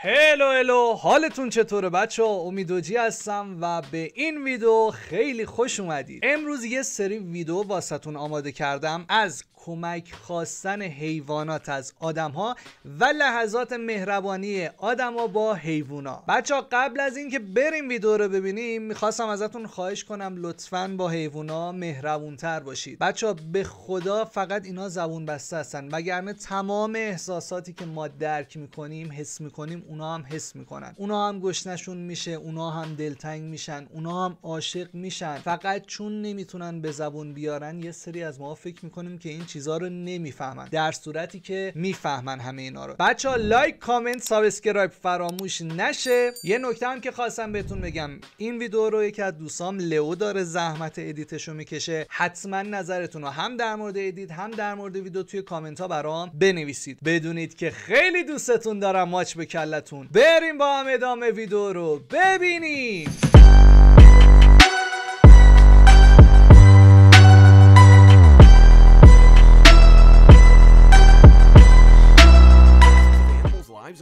هلو حالتون چطوره بچه ها؟ امیدوجی هستم و به این ویدیو خیلی خوش اومدید. امروز یه سری ویدیو واسهتون آماده کردم از کمک خواستن حیوانات از آدم ها و لحظات مهربانی آدم ها با حیوونا. بچه ها قبل از اینکه بریم ویدیو رو ببینیم میخواستم ازتون خواهش کنم لطفاً با حیوونا مهربون تر باشید. بچه ها به خدا فقط اینا زبون بسته هستن، وگرنه تمام احساساتی که ما درک میکنیم حس میکنیم اونا هم حس میکنن. اونا هم گشنشون میشه، اونا هم دلتنگ میشن، اونا هم عاشق میشن. فقط چون نمیتونن به زبون بیارن یه سری از ما فکر میکنیم که این چیزا رو نمیفهمن، در صورتی که میفهمن همه اینا رو. بچه‌ها لایک، کامنت، سابسکرایب فراموش نشه. یه نکته هم که خواستم بهتون بگم، این ویدیو رو یکی از دوستام لئو داره زحمت ادیتشو میکشه. حتما نظرتون رو هم در مورد ادیت هم در مورد ویدیو توی کامنت ها برام بنویسید. بدونید که خیلی دوستتون دارم. ماچ به کلتون. بریم با هم ادامه ویدیو رو ببینیم.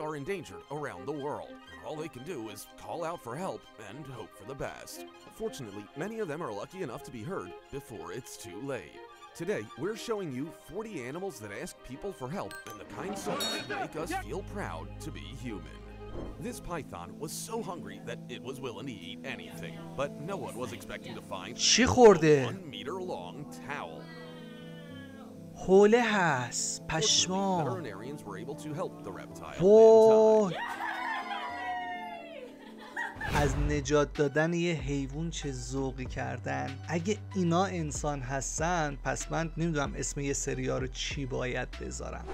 Are endangered around the world, and all they can do is call out for help and hope for the best. Fortunately, many of them are lucky enough to be heard before it's too late. Today, we're showing you 40 animals that ask people for help and the kind souls that make us feel proud to be human. This python was so hungry that it was willing to eat anything, but no one was expecting to find چی خورده؟ a 1 meter long towel. حوله هست پشما. Veterinarians were able to help the reptile. وای، از نجات دادن یه حیوان چه ذوقی کردن. اگه اینا انسان هستن پس من نمیدونم اسم یه سریا رو چی باید بذارم.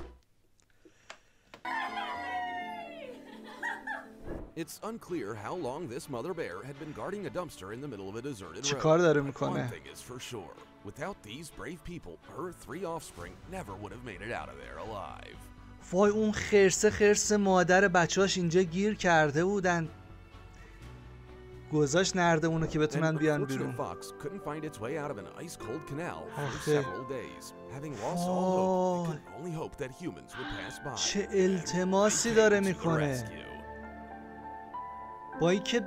It's unclear how long this mother bear had been guarding a dumpster in the middle of a deserted چی road. کار داره One میکنه؟ thing is for sure, without these brave people, her 3 offspring never would have made it out of there alive. وای اون خرس مادر بچهاش اینجا گیر کرده بودن، گذاشت نرده اونو که بتونن An بیان unfortunate بیرون. fox couldn't find its way out of an ice-cold canal for آخه. several days. Having lost all hope, it could only hope that humans would pass by. چه And التماسی they داره came to the میکنه. rescue. با اینکه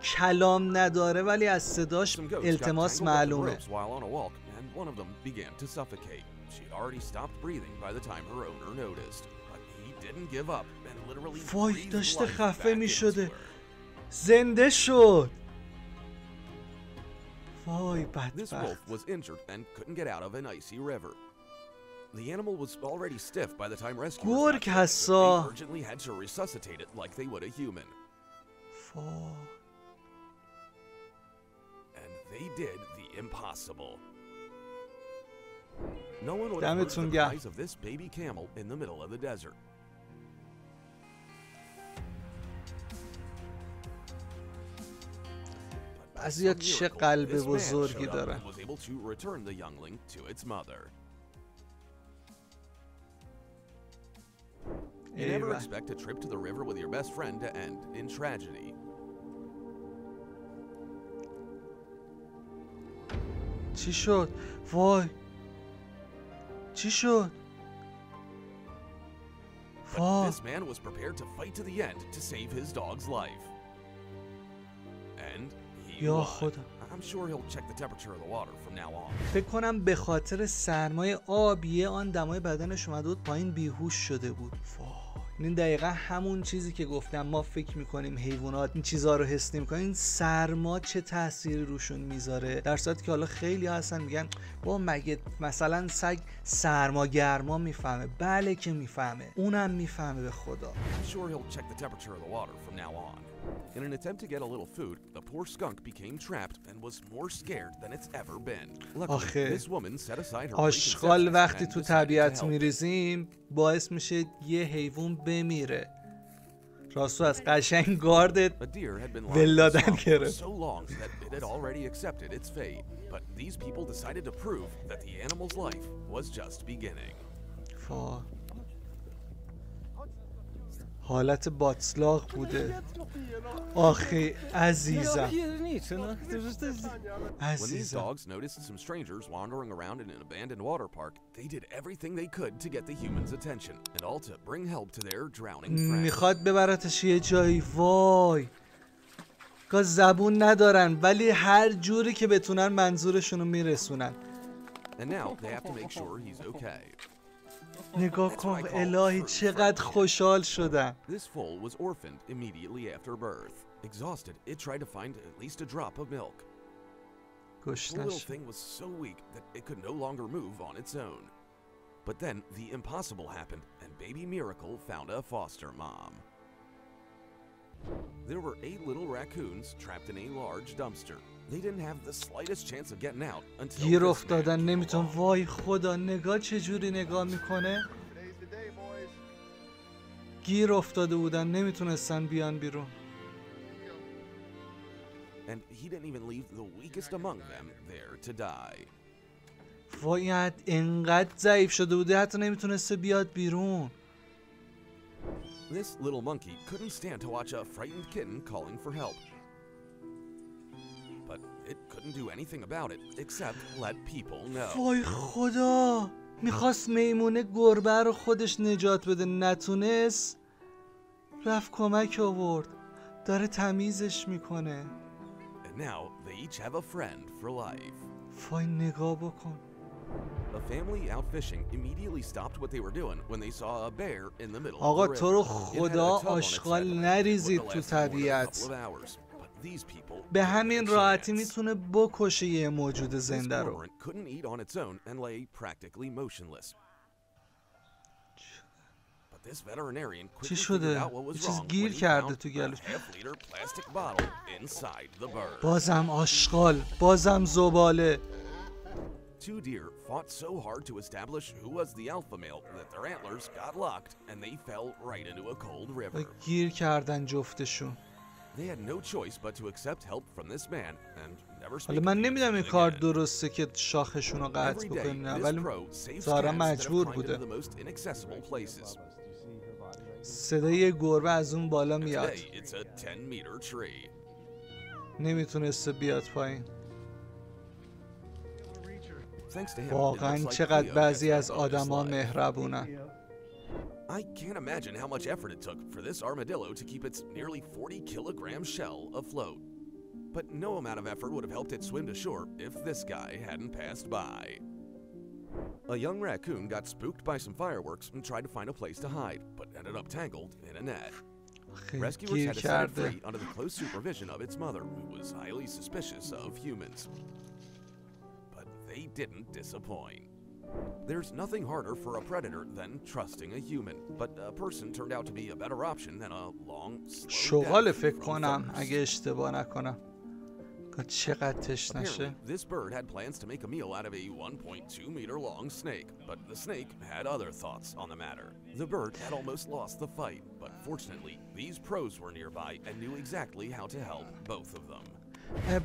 کلام نداره ولی از صداش Some goats got التماس tangled up in معلومه. ropes while on a walk, and one of them began to suffocate. She had already stopped breathing by the time her owner noticed, but he didn't give up and literally وای breathed داشته life خفه back می into شده، her. زنده شد. وای This بدبخت. wolf was injured and couldn't get out of an icy river. The animal was already stiff by the time rescuers got گرگ there, but حسا. they urgently had to resuscitate it like they would a human. وای. And they did the impossible. No one would have heard دمتون the گرم. cries of this baby camel in the middle of the desert. But by بعضیا some چه miracle, قلب this man بزرگی showed up دارن. and was able to return the youngling to its mother. You never ایول. expect a trip to the river with your best friend to end in tragedy. چی شد؟ وای چی شد؟ But وای this man was prepared to fight to the end to save his dog's life. And he یا won. خدا. I'm sure he'll check the temperature of the water from now on. فکر کنم به خاطر سرمایه آب یه آن دمای بدنش اومده بود پایین، بیهوش شده بود. وای این دقیقا همون چیزی که گفتم، ما فکر میکنیم حیوانات این چیزها رو حس نمیکنن، این سرما چه تأثیری روشون میذاره، در صورتی که حالا خیلی هستن میگن با مگه مثلا سگ سرما گرما میفهمه؟ بله که میفهمه، اونم میفهمه به خدا. I'm sure he'll check the temperature of the water from now on. In an attempt to get a little food, the poor skunk became trapped and was more scared than it's ever been. Luckily, آخه this woman set aside her آشغال preconceptions وقتی and تو decided to طبیعت help. میریزیم باعث میشه یه حیوان بمیره. راستو از قشنگ گاردت A deer had been lying in the ولادن swamp for گرفت. so long that it had already accepted its fate. But these people decided to prove that the animal's life was just beginning. حالت باطلاق بوده. آخه عزیزم. When these dogs noticed some strangers wandering around in an abandoned water park, they did everything they could to get the humans' attention, and all to bring help to their drowning friend. میخواد ببرتش یه جایی. وای. زبون ندارن ولی هر جوری که بتونن منظورشونو میرسونن. And now they have to make sure he's okay. نگاه کن الهی چقدر خوشحال شدم. This foal was orphaned immediately after birth. Exhausted, it tried to find at least a drop of milk. The little thing was so weak that it could no longer move on its own. But then the impossible happened, and baby Miracle found a foster mom. There were 8 little raccoons trapped in a large dumpster. They didn't have the slightest chance of getting out until گیر افتادن نمیتون. وای خدا نگاه چجوری نگاه میکنه. گیر افتاده بودن نمیتونستن بیان بیرون. And he didn't even leave the weakest among them there to die. وای انقدر ضعیف شده بوده حتی نمیتونسته بیاد بیرون. This little monkey couldn't stand to watch a frightened kitten calling for help. But it couldn't do anything about it except let people know. وای خدا میخواست میمونه گربه رو خودش نجات بده نتونست. رفت کمک آورد. داره تمیزش میکنه. And now they each have a friend for life. وای نگاه بکن. A family out fishing immediately stopped what they were doing when they saw a bear in the middle of the آقا river. تو رو خدا آشغال نریزید تو طبیعت. به همین راحتی میتونه بکشه یه موجود زنده رو. چی شده؟ یه چیز گیر کرده تو گلوش. بازم آشغال، بازم زباله. Two deer fought so hard to establish who was the alpha male that their antlers got locked and they fell right into a cold river. گیر کردن جفتشون. They had no choice but to accept help from this man and never speak. حالا من نمیدونم این کار درسته که شاخشون رو قطع بکنیم نه ولی دارم مجبور بوده. صدای گربه از اون بالا میاد. نمیتونسته بیاد پایین. واقعا چقدر بعضی از آدما مهربونن. I can't imagine how much effort it took for this armadillo to keep its nearly 40-kilogram shell afloat. But no amount of effort would have helped it swim to shore if this guy hadn't passed by. A young raccoon got spooked by some fireworks and tried to find a place to hide, but ended up tangled in a net. Rescuers had to set it free under the close supervision of its mother, who was highly suspicious of humans. They didn't disappoint. There's nothing harder for a predator than trusting a human, but a person turned out to be a better option than a long, slow death فکر کنم اگه اشتباه نکنم. چقدر تشنشه. This bird had plans to make a meal out of a 1.2-meter long snake, but the snake had other thoughts on the matter. The bird had almost lost the fight, but fortunately, these pros were nearby and knew exactly how to help both of them.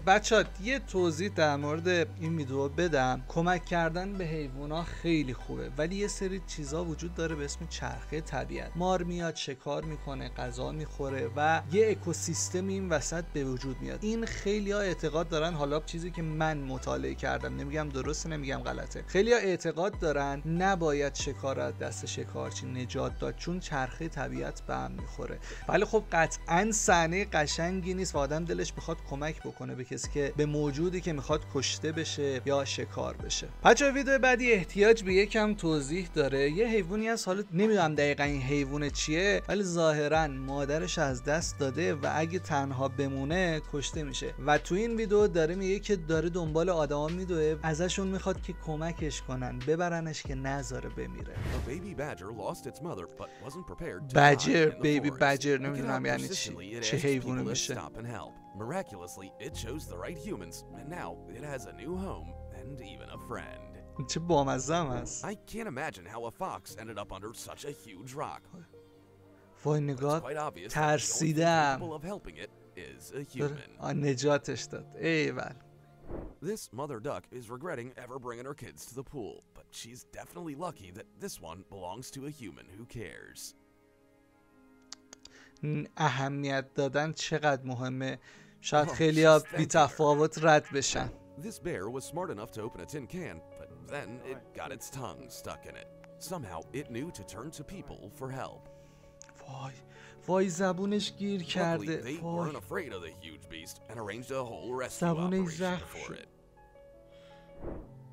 بچه‌ها یه توضیح در مورد این ویدیو بدم. کمک کردن به حیوونا خیلی خوبه ولی یه سری چیزا وجود داره به اسم چرخه طبیعت. مار میاد شکار میکنه، غذا میخوره و یه اکوسیستم این وسط به وجود میاد. این خیلی‌ها اعتقاد دارن، حالا چیزی که من مطالعه کردم نمیگم درسته نمیگم غلطه، خیلی‌ها اعتقاد دارن نباید شکار از دست شکارچی نجات داد چون چرخه طبیعت به هم میخوره. ولی خب قطعاً صحنه قشنگی نیست و آدم دلش میخواد کمک کنه به کسی که به موجودی که میخواد کشته بشه یا شکار بشه. بچه‌ها ویدیو بعدی احتیاج به یکم توضیح داره. یه حیوانی از حالا نمیدونم دقیقاً این حیوان چیه ولی ظاهراً مادرش از دست داده و اگه تنها بمونه کشته میشه و تو این ویدیو داره میگه که داره دنبال آدما میدوه، ازشون میخواد که کمکش کنن ببرنش که نذاره بمیره. بجر بیبی بجر نمیدونم یعنی چی، چه حیوانی میشه. Miraculously, it chose the right humans, and now it has a new home and even a friend. چه بامزه‌ام است. I can't imagine how a fox ended up under such a huge rock. وای نگاه ترسیدم. نجاتش داد. ایول. This mother duck is regretting ever bringing her kids to the pool, but she's definitely lucky that this one belongs to a human who cares. اهمیت دادن چقدر مهمه. شاید خیلی ها بی تفاوت رد بشن. This bear was smart enough to open a tin can, but then it got its tongue stuck in it. Somehow it knew to turn to people for help. وای زبونش گیر Luckily, کرده. they وای weren't afraid of the huge beast and arranged a whole rescue operation for it.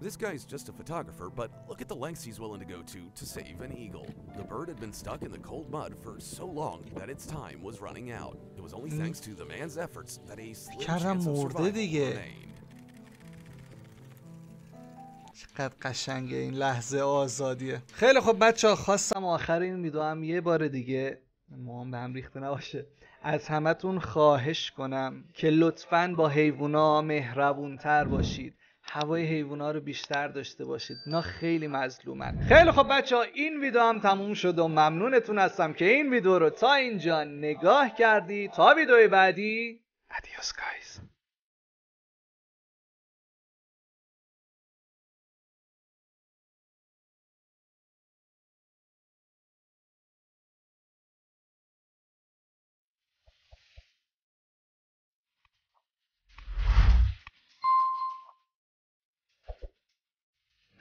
This guy's just a photographer, but look at the lengths he's willing to go to save an eagle. The bird had been stuck in the cold mud for so long that its time was running out. It was only thanks to the man's efforts that a slim chance of survival remained. چقدر قشنگه این لحظه آزادیه. خیلی خب بچه‌ها، خواستم آخر این ویدیو هم یه بار دیگه موام به هم ریخته نباشه از همتون خواهش کنم که لطفاً با حیوونا مهربون‌تر باشید. هوای حیوونا رو بیشتر داشته باشید. اینا خیلی مظلومن. خیلی خب بچه‌ها، این ویدیو هم تموم شد و ممنونتون هستم که این ویدیو رو تا اینجا نگاه کردید. تا ویدیوی بعدی، ادیوس گایز.